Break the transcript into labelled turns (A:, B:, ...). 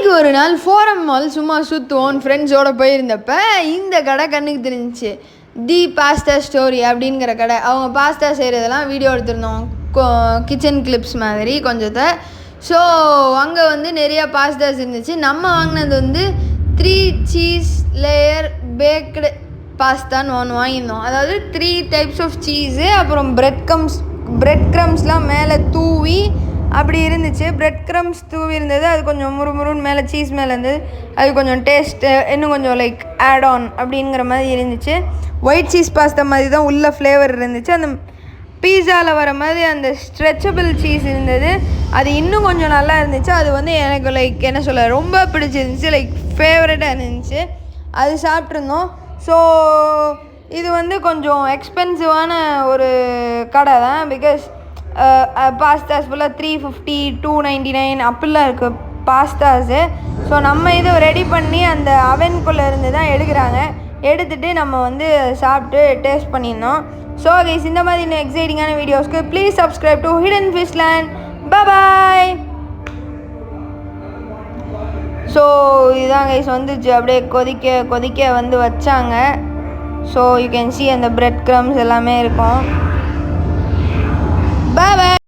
A: அன்றைக்கி ஒரு நாள் ஃபோரம் மால் சும்மா சுற்றுவோம் ஃப்ரெண்ட்ஸோடு போயிருந்தப்ப இந்த கடை கண்ணுக்கு தெரிஞ்சிச்சு. தி பாஸ்தா ஸ்டோரி அப்படிங்கிற கடை. அவங்க பாஸ்தா செய்கிறதெல்லாம் வீடியோ எடுத்திருந்தோம், கிச்சன் கிளிப்ஸ் மாதிரி கொஞ்சத்தை. ஸோ அங்கே வந்து நிறையா பாஸ்தாஸ் இருந்துச்சு. நம்ம வாங்கினது வந்து 3 சீஸ் லேயர் பேக்டு பாஸ்தான்னு ஒன்று வாங்கியிருந்தோம். அதாவது 3 டைப்ஸ் ஆஃப் சீஸு, அப்புறம் பிரெட் க்ரம்ஸ்லாம் மேலே தூவி அப்படி இருந்துச்சு. பிரெட் க்ரம்ஸ் தூவி இருந்தது, அது கொஞ்சம் முறுமுறுன்னு மேலே சீஸ் மேலே இருந்தது. அது கொஞ்சம் டேஸ்ட்டு இன்னும் கொஞ்சம் லைக் ஆட் ஆன் அப்படிங்கிற மாதிரி இருந்துச்சு. ஒயிட் சீஸ் பாஸ்தா மாதிரி தான் உள்ள ஃப்ளேவர் இருந்துச்சு. அந்த பீஸாவில் வர மாதிரி அந்த ஸ்ட்ரெச்சபிள் சீஸ் இருந்தது, அது இன்னும் கொஞ்சம் நல்லா இருந்துச்சு. அது வந்து எனக்கு லைக் என்ன சொல்ல ரொம்ப பிடிச்சிருந்துச்சு, லைக் ஃபேவரட்டாக இருந்துச்சு. அது சாப்பிட்ருந்தோம். ஸோ இது வந்து கொஞ்சம் எக்ஸ்பென்சிவான ஒரு கடை தான். பிகாஸ் பாஸ்தாஸ் ஃபுல்லாக 350, 299 அப்படிலாம் இருக்குது பாஸ்தாஸு. ஸோ நம்ம இதை ரெடி பண்ணி அந்த அவனுக்குள்ளே இருந்து தான் எடுத்துகிட்டு நம்ம வந்து சாப்பிட்டு டேஸ்ட் பண்ணியிருந்தோம். ஸோ கைஸ், இந்த மாதிரி இன்னும் எக்ஸைட்டிங்கான வீடியோஸ்க்கு please subscribe to Hidden Fishland. Bye. So இதுதான் கைஸ் வந்துச்சு. அப்படியே கொதிக்க வந்து வச்சாங்க. ஸோ யூ கேன் see அந்த பிரெட் க்ரம்ஸ் எல்லாமே இருக்கும். பாய்.